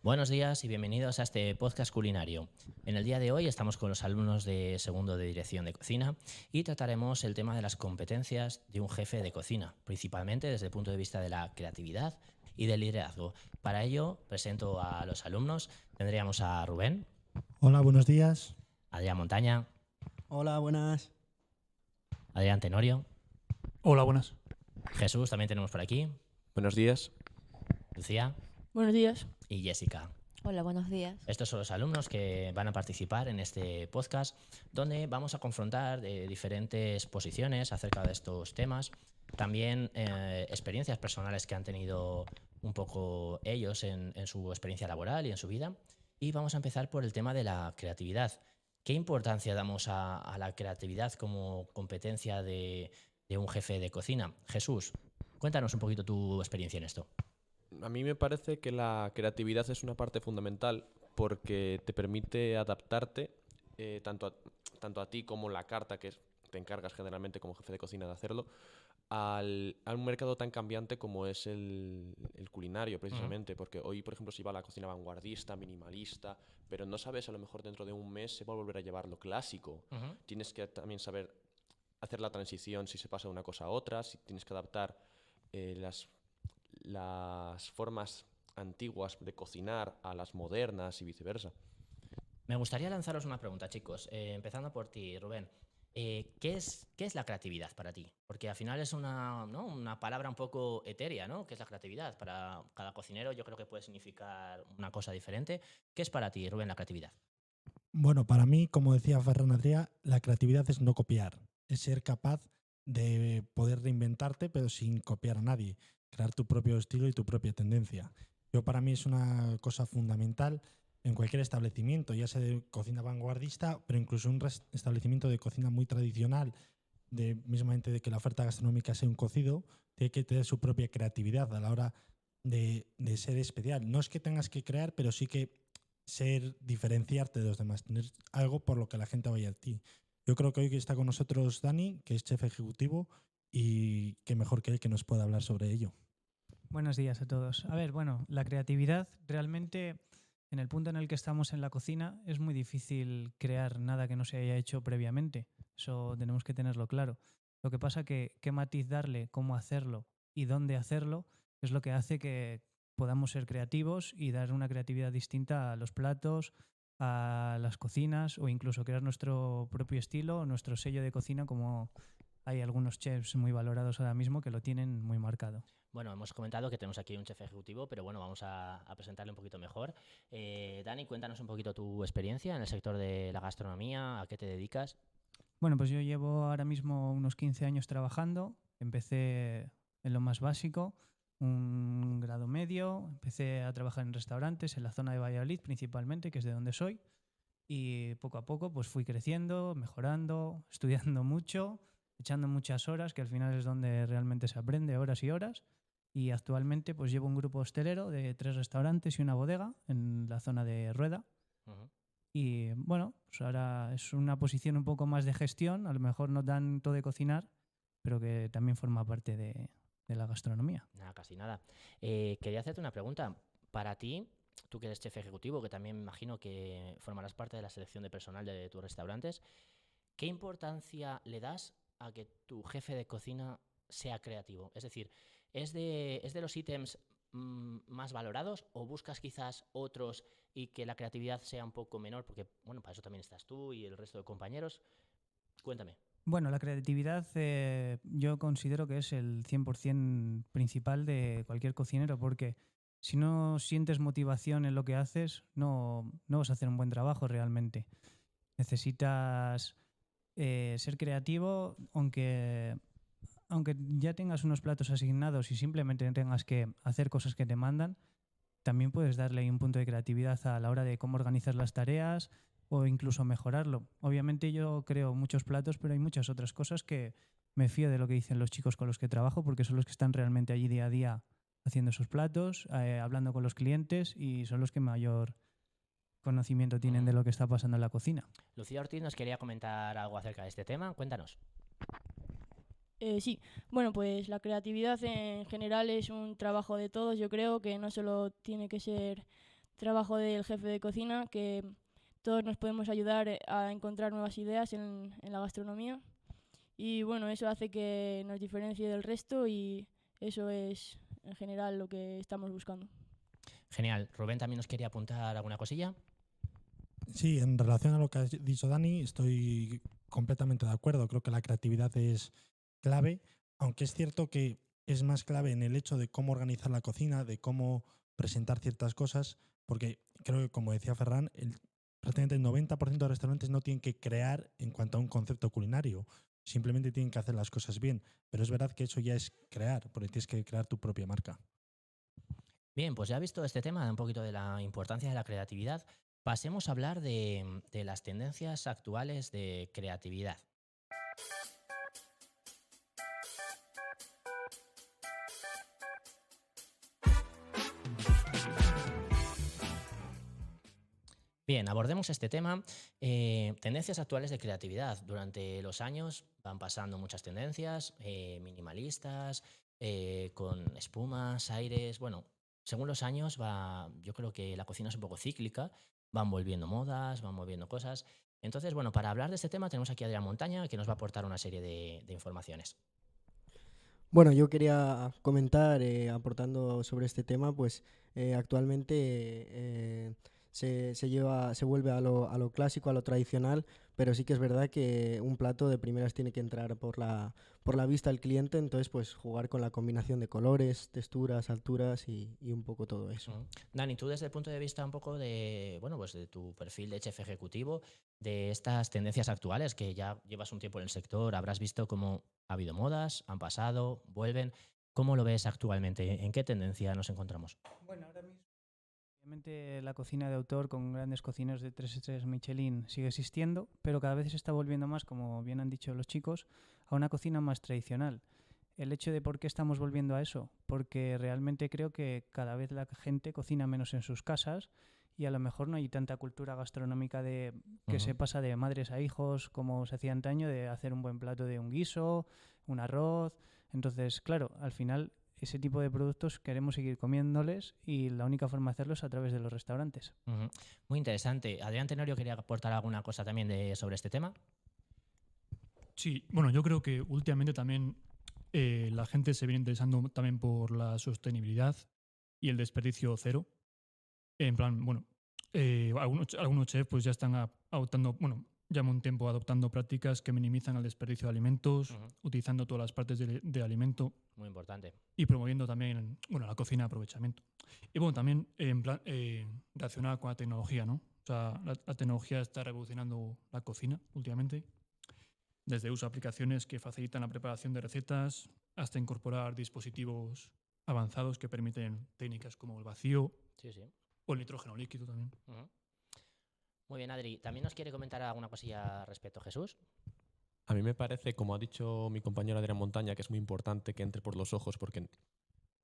Buenos días y bienvenidos a este podcast culinario. En el día de hoy estamos con los alumnos de segundo de dirección de cocina y trataremos el tema de las competencias de un jefe de cocina, principalmente desde el punto de vista de la creatividad y del liderazgo. Para ello presento a los alumnos. Tendríamos a Rubén, Hola, buenos días. Adrián Montaña, Hola, buenas. Adrián Tenorio, Hola, buenas. Jesús también tenemos por aquí, Buenos días. Lucía Buenos días. y Jessica. Hola, buenos días. Estos son los alumnos que van a participar en este podcast, donde vamos a confrontar diferentes posiciones acerca de estos temas, también experiencias personales que han tenido un poco ellos en su experiencia laboral y en su vida. Y vamos a empezar por el tema de la creatividad. ¿Qué importancia damos a la creatividad como competencia de un jefe de cocina? Jesús, cuéntanos un poquito tu experiencia en esto. A mí me parece que la creatividad es una parte fundamental porque te permite adaptarte tanto a ti como la carta, te encargas generalmente como jefe de cocina de hacerlo, a un mercado tan cambiante como es el culinario, precisamente. Porque hoy, por ejemplo, se va a la cocina vanguardista, minimalista, pero no sabes, a lo mejor dentro de un mes se va a volver a llevar lo clásico. Tienes que también saber hacer la transición si se pasa de una cosa a otra, si tienes que adaptar las formas antiguas de cocinar a las modernas y viceversa. Me gustaría lanzaros una pregunta, chicos, empezando por ti, Rubén. ¿Qué es la creatividad para ti? Porque al final es una palabra un poco etérea, ¿no? ¿Qué es la creatividad? Para cada cocinero yo creo que puede significar una cosa diferente. ¿Qué es para ti, Rubén, la creatividad? Bueno, para mí, como decía Ferran Adrià, la creatividad es no copiar, es ser capaz de poder reinventarte pero sin copiar a nadie, crear tu propio estilo y tu propia tendencia. Para mí es una cosa fundamental en cualquier establecimiento, ya sea de cocina vanguardista, pero incluso un establecimiento de cocina muy tradicional, mismamente de que la oferta gastronómica sea un cocido, tiene que tener su propia creatividad a la hora de ser especial. No es que tengas que crear, pero sí que diferenciarte de los demás, tener algo por lo que la gente vaya a ti. Yo creo que hoy está con nosotros Dani, que es chef ejecutivo, y qué mejor que él que nos pueda hablar sobre ello. Buenos días a todos. A ver, bueno, la creatividad realmente, en el punto en el que estamos en la cocina, es muy difícil crear nada que no se haya hecho previamente. Eso tenemos que tenerlo claro. Lo que pasa que qué matiz darle, cómo hacerlo y dónde hacerlo es lo que hace que podamos ser creativos y dar una creatividad distinta a los platos, a las cocinas o incluso crear nuestro propio estilo, nuestro sello de cocina, como hay algunos chefs muy valorados ahora mismo que lo tienen muy marcado. Bueno, hemos comentado que tenemos aquí un chef ejecutivo, pero bueno, vamos a presentarle un poquito mejor. Dani, cuéntanos un poquito tu experiencia en el sector de la gastronomía, ¿a qué te dedicas? Bueno, pues yo llevo ahora mismo unos 15 años trabajando. Empecé en lo más básico, un grado medio. Empecé a trabajar en restaurantes en la zona de Valladolid principalmente, que es de donde soy. Y poco a poco pues fui creciendo, mejorando, estudiando mucho, echando muchas horas, que al final es donde realmente se aprende, horas y horas. Y actualmente pues llevo un grupo hostelero de 3 restaurantes y una bodega en la zona de Rueda. Y bueno, pues ahora es una posición un poco más de gestión, a lo mejor no tanto de cocinar, pero que también forma parte de la gastronomía. Nada, casi nada. Quería hacerte una pregunta. Para ti, tú que eres chef ejecutivo, que también me imagino que formarás parte de la selección de personal de tus restaurantes, ¿qué importancia le das a que tu jefe de cocina sea creativo? Es decir, ¿es de los ítems más valorados o buscas quizás otros y que la creatividad sea un poco menor? Porque, bueno, para eso también estás tú y el resto de compañeros. Cuéntame. Bueno, la creatividad yo considero que es el 100% principal de cualquier cocinero, porque si no sientes motivación en lo que haces, no vas a hacer un buen trabajo realmente. Necesitas ser creativo, aunque ya tengas unos platos asignados y simplemente tengas que hacer cosas que te mandan, también puedes darle un punto de creatividad a la hora de cómo organizar las tareas o incluso mejorarlo. Obviamente yo creo muchos platos, pero hay muchas otras cosas que me fío de lo que dicen los chicos con los que trabajo, porque son los que están realmente allí día a día haciendo esos platos, hablando con los clientes, y son los que mayor conocimiento tienen de lo que está pasando en la cocina. Lucía Ortiz nos quería comentar algo acerca de este tema. Cuéntanos. Sí, bueno, pues la creatividad en general es un trabajo de todos. Yo creo que no solo tiene que ser trabajo del jefe de cocina, que todos nos podemos ayudar a encontrar nuevas ideas en la gastronomía. Y bueno, eso hace que nos diferencie del resto y eso es en general lo que estamos buscando. Genial. Rubén también nos quería apuntar alguna cosilla. Sí, en relación a lo que ha dicho Dani, estoy completamente de acuerdo. Creo que la creatividad es clave, aunque es cierto que es más clave en el hecho de cómo organizar la cocina, de cómo presentar ciertas cosas, porque creo que, como decía Ferran, prácticamente el 90% de restaurantes no tienen que crear en cuanto a un concepto culinario, simplemente tienen que hacer las cosas bien. Pero es verdad que eso ya es crear, porque tienes que crear tu propia marca. Bien, pues ya visto este tema, un poquito de la importancia de la creatividad, pasemos a hablar de las tendencias actuales de creatividad. Bien, abordemos este tema. Tendencias actuales de creatividad. Durante los años van pasando muchas tendencias, minimalistas, con espumas, aires. Bueno, según los años yo creo que la cocina es un poco cíclica, van volviendo modas, van volviendo cosas. Entonces, bueno, para hablar de este tema tenemos aquí a Adrián Montaña, que nos va a aportar una serie de informaciones. Bueno, yo quería comentar, aportando sobre este tema, pues actualmente se vuelve a lo clásico, a lo tradicional, pero sí que es verdad que un plato de primeras tiene que entrar por la vista del cliente, entonces pues jugar con la combinación de colores, texturas, alturas y un poco todo eso. Dani, tú desde el punto de vista un poco de, bueno, pues de tu perfil de chef ejecutivo, de estas tendencias actuales que ya llevas un tiempo en el sector, habrás visto cómo ha habido modas, han pasado, vuelven. ¿Cómo lo ves actualmente? ¿En qué tendencia nos encontramos? Bueno, ahora mismo, obviamente la cocina de autor con grandes cocineros de 3 estrellas Michelin sigue existiendo, pero cada vez se está volviendo más, como bien han dicho los chicos, a una cocina más tradicional. El hecho de por qué estamos volviendo a eso, porque realmente creo que cada vez la gente cocina menos en sus casas y a lo mejor no hay tanta cultura gastronómica que se pasa de madres a hijos como se hacía antaño, de hacer un buen plato de un guiso, un arroz. Entonces, claro, al final ese tipo de productos queremos seguir comiéndoles y la única forma de hacerlo es a través de los restaurantes. Muy interesante. Adrián Tenorio quería aportar alguna cosa también sobre este tema. Sí, bueno, yo creo que últimamente también la gente se viene interesando también por la sostenibilidad y el desperdicio cero. En plan, bueno, algunos chefs pues ya están adoptando, bueno, llevan un tiempo adoptando prácticas que minimizan el desperdicio de alimentos, utilizando todas las partes de alimento. Muy importante. Y promoviendo también, bueno, la cocina de aprovechamiento. Y bueno, también en plan, relacionada con la tecnología, ¿no? O sea, la tecnología está revolucionando la cocina últimamente. Desde uso de aplicaciones que facilitan la preparación de recetas hasta incorporar dispositivos avanzados que permiten técnicas como el vacío o el nitrógeno líquido también. Muy bien, Adri. ¿También nos quiere comentar alguna cosilla respecto a Jesús? A mí me parece, como ha dicho mi compañero Adrián Montaña, que es muy importante que entre por los ojos, porque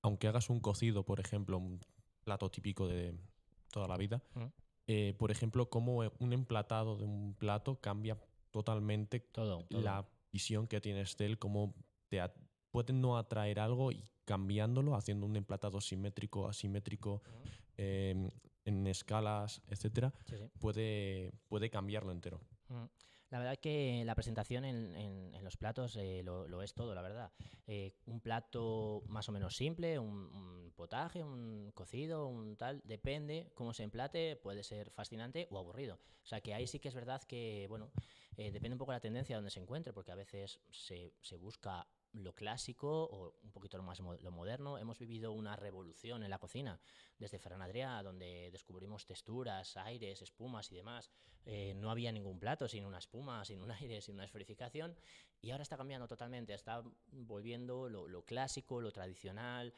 aunque hagas un cocido, por ejemplo, un plato típico de toda la vida, por ejemplo, como un emplatado de un plato cambia totalmente todo. La visión que tienes de él, cómo puede no atraer algo y cambiándolo, haciendo un emplatado simétrico, asimétrico, en escalas, etcétera, puede cambiarlo entero. La verdad es que la presentación en los platos lo es todo, la verdad. Un plato más o menos simple, un potaje, un cocido, un tal, depende cómo se emplate, puede ser fascinante o aburrido. O sea que ahí sí que es verdad que, bueno, depende un poco de la tendencia donde se encuentre, porque a veces se busca lo clásico o un poquito más lo moderno. Hemos vivido una revolución en la cocina desde Ferran Adrià, donde descubrimos texturas, aires, espumas y demás. No había ningún plato sin una espuma, sin un aire, sin una esferificación, y ahora está cambiando totalmente, está volviendo lo clásico, lo tradicional,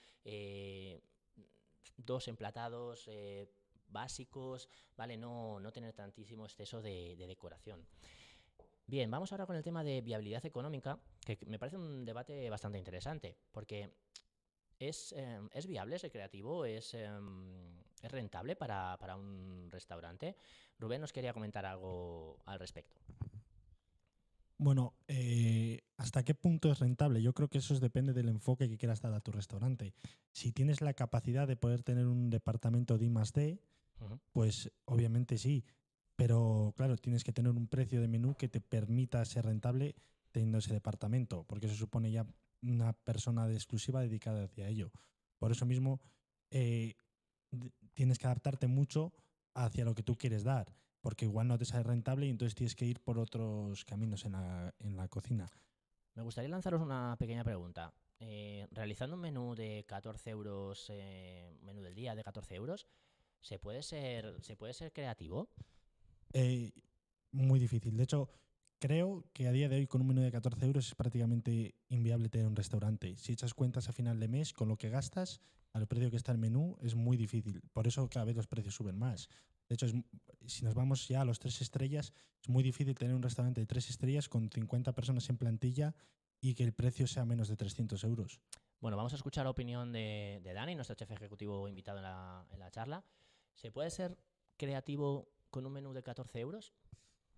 dos emplatados básicos, ¿vale? No tener tantísimo exceso de decoración. Bien, vamos ahora con el tema de viabilidad económica, que me parece un debate bastante interesante, porque ¿es viable, es recreativo, es rentable para un restaurante? Rubén nos quería comentar algo al respecto. Bueno, ¿hasta qué punto es rentable? Yo creo que eso depende del enfoque que quieras dar a tu restaurante. Si tienes la capacidad de poder tener un departamento de I+D, Ujú. Pues obviamente sí, pero claro, tienes que tener un precio de menú que te permita ser rentable teniendo ese departamento, porque eso supone ya una persona de exclusiva dedicada hacia ello. Por eso mismo eh, tienes que adaptarte mucho hacia lo que tú quieres dar, porque igual no te sale rentable y entonces tienes que ir por otros caminos en la cocina. Me gustaría lanzaros una pequeña pregunta. Realizando un menú de 14 euros, menú del día de 14 euros, ¿se puede ser creativo? Eh, Muy difícil. De hecho, creo que a día de hoy con un menú de 14 euros es prácticamente inviable tener un restaurante. Si echas cuentas a final de mes con lo que gastas, al precio que está el menú, es muy difícil. Por eso cada vez los precios suben más. De hecho, si nos vamos ya a los 3 estrellas, es muy difícil tener un restaurante de 3 estrellas con 50 personas en plantilla y que el precio sea menos de 300 euros. Bueno, vamos a escuchar la opinión de Dani, nuestro chef ejecutivo invitado en la charla. ¿Se puede ser creativo con un menú de 14 euros?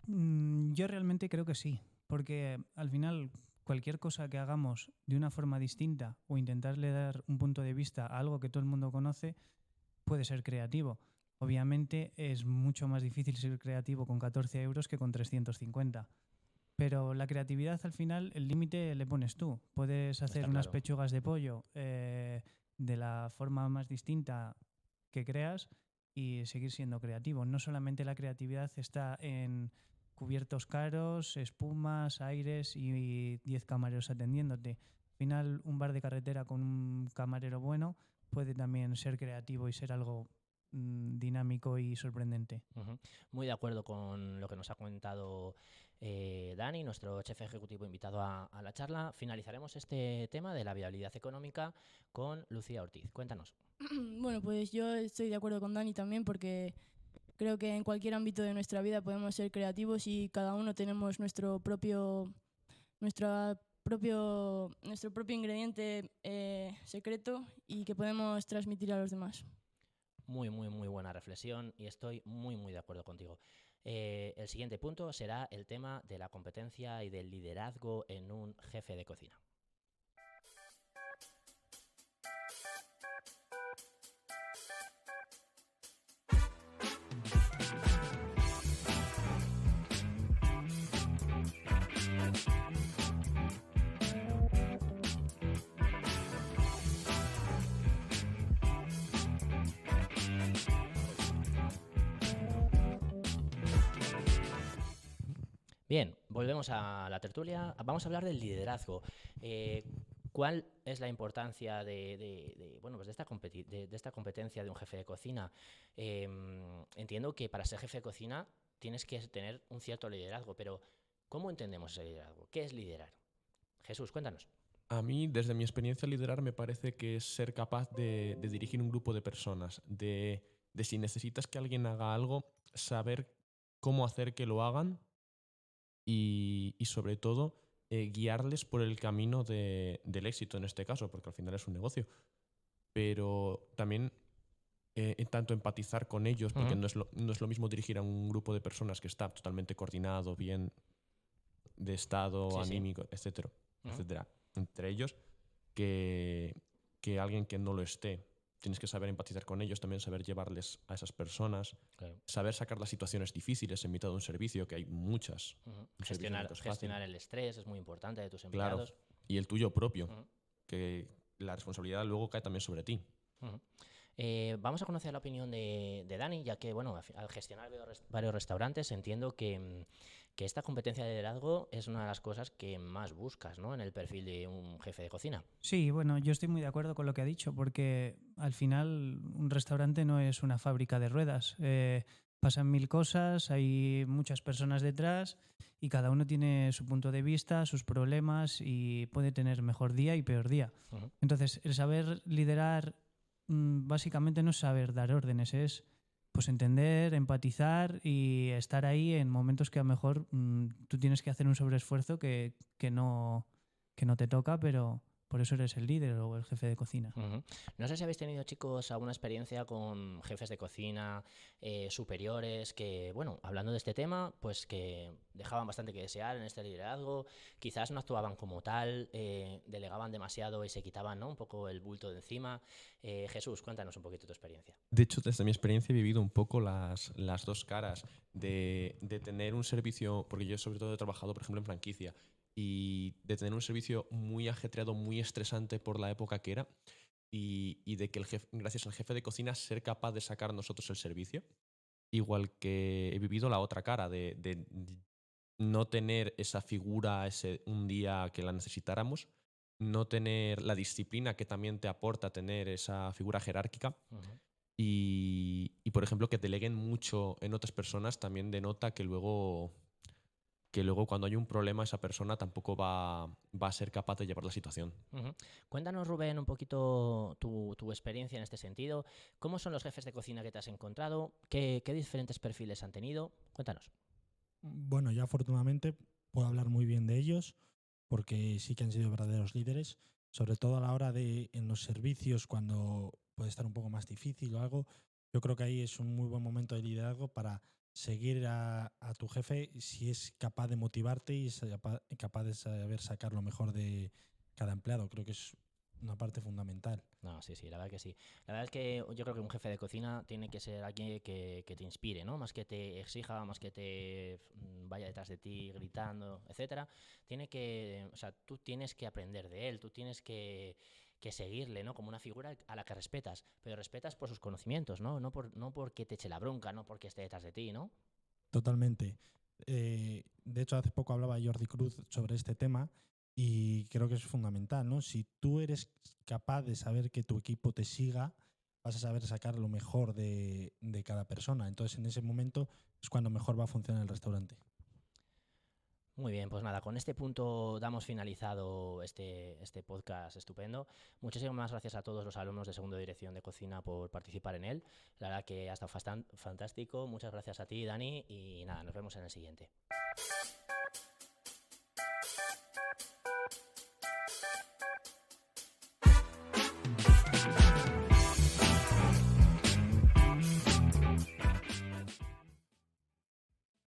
Yo realmente creo que sí, porque al final cualquier cosa que hagamos de una forma distinta o intentarle dar un punto de vista a algo que todo el mundo conoce puede ser creativo. Obviamente es mucho más difícil ser creativo con 14 euros que con 350. Pero la creatividad al final, el límite le pones tú. Puedes hacer Está unas claro. pechugas de pollo de la forma más distinta que creas y seguir siendo creativo. No solamente la creatividad está en cubiertos caros, espumas, aires y 10 camareros atendiéndote. Al final, un bar de carretera con un camarero bueno puede también ser creativo y ser algo dinámico y sorprendente. Ujú. Muy de acuerdo con lo que nos ha comentado Dani, nuestro chef ejecutivo invitado a la charla. Finalizaremos este tema de la viabilidad económica con Lucía Ortiz. Cuéntanos. Bueno, pues yo estoy de acuerdo con Dani también porque creo que en cualquier ámbito de nuestra vida podemos ser creativos y cada uno tenemos nuestro propio ingrediente secreto y que podemos transmitir a los demás. Muy buena reflexión y estoy muy de acuerdo contigo. El siguiente punto será el tema de la competencia y del liderazgo en un jefe de cocina. Bien, volvemos a la tertulia. Vamos a hablar del liderazgo. ¿Cuál es la importancia bueno, pues de esta competencia de un jefe de cocina? Entiendo que para ser jefe de cocina tienes que tener un cierto liderazgo, pero ¿cómo entendemos ese liderazgo? ¿Qué es liderar? Jesús, cuéntanos. A mí, desde mi experiencia, liderar me parece que es ser capaz de dirigir un grupo de personas, de si necesitas que alguien haga algo, saber cómo hacer que lo hagan y sobre todo, guiarles por el camino del éxito en este caso, porque al final es un negocio. Pero también tanto empatizar con ellos, porque Ujú. no es lo mismo dirigir a un grupo de personas que está totalmente coordinado, bien de estado Sí, sí. anímico, etcétera, Ujú. etcétera, entre ellos, que alguien que no lo esté. Tienes que saber empatizar con ellos, también saber llevarles a esas personas, Claro. saber sacar las situaciones difíciles en mitad de un servicio, que hay muchas. Ujú. Un servicio nunca es fácil. Gestionar el estrés es muy importante de tus Claro. empleados. Y el tuyo propio, Ujú. que la responsabilidad luego cae también sobre ti. Ujú. Vamos a conocer la opinión de Dani, ya que bueno, al gestionar varios restaurantes entiendo que esta competencia de liderazgo es una de las cosas que más buscas, ¿no?, en el perfil de un jefe de cocina. Sí, bueno, yo estoy muy de acuerdo con lo que ha dicho, porque al final un restaurante no es una fábrica de ruedas. Pasan mil cosas, hay muchas personas detrás y cada uno tiene su punto de vista, sus problemas y puede tener mejor día y peor día. Ujú. Entonces, el saber liderar básicamente no es saber dar órdenes, es pues entender, empatizar y estar ahí en momentos que a lo mejor tú tienes que hacer un sobreesfuerzo que no te toca, pero por eso eres el líder o el jefe de cocina. Ujú. No sé si habéis tenido, chicos, alguna experiencia con jefes de cocina superiores que, bueno, hablando de este tema, pues que dejaban bastante que desear en este liderazgo, quizás no actuaban como tal, delegaban demasiado y se quitaban, ¿no?, un poco el bulto de encima. Jesús, cuéntanos un poquito tu experiencia. De hecho, desde mi experiencia he vivido un poco las dos caras de tener un servicio, porque yo sobre todo he trabajado, por ejemplo, en franquicia, y de tener un servicio muy ajetreado, muy estresante por la época que era, y de que gracias al jefe de cocina ser capaz de sacar nosotros el servicio. Igual que he vivido la otra cara de no tener esa figura un día que la necesitáramos, no tener la disciplina que también te aporta tener esa figura jerárquica. Ujú. Y, por ejemplo, que deleguen mucho en otras personas también denota que luego cuando hay un problema esa persona tampoco va a ser capaz de llevar la situación. Ujú. Cuéntanos, Rubén, un poquito tu experiencia en este sentido. ¿Cómo son los jefes de cocina que te has encontrado? ¿Qué diferentes perfiles han tenido? Cuéntanos. Bueno, yo afortunadamente puedo hablar muy bien de ellos porque sí que han sido verdaderos líderes, sobre todo a la hora de en los servicios cuando puede estar un poco más difícil o algo. Yo creo que ahí es un muy buen momento de liderazgo para seguir a tu jefe si es capaz de motivarte y es capaz de saber sacar lo mejor de cada empleado. Creo que es una parte fundamental. No, sí, la verdad que sí. La verdad es que yo creo que un jefe de cocina tiene que ser alguien que te inspire, ¿no? Más que te exija, más que te vaya detrás de ti gritando, etcétera. O sea, tú tienes que aprender de él, tú tienes que seguirle, ¿no? Como una figura a la que respetas, pero respetas por sus conocimientos, ¿no? No porque te eche la bronca, no porque esté detrás de ti, ¿no? Totalmente. De hecho, hace poco hablaba Jordi Cruz sobre este tema y creo que es fundamental, ¿no? Si tú eres capaz de saber que tu equipo te siga, vas a saber sacar lo mejor de cada persona. Entonces, en ese momento es cuando mejor va a funcionar el restaurante. Muy bien, pues nada, con este punto damos finalizado este podcast estupendo. Muchísimas gracias a todos los alumnos de segundo de dirección de cocina por participar en él. La verdad que ha estado fantástico. Muchas gracias a ti, Dani, y nada, nos vemos en el siguiente.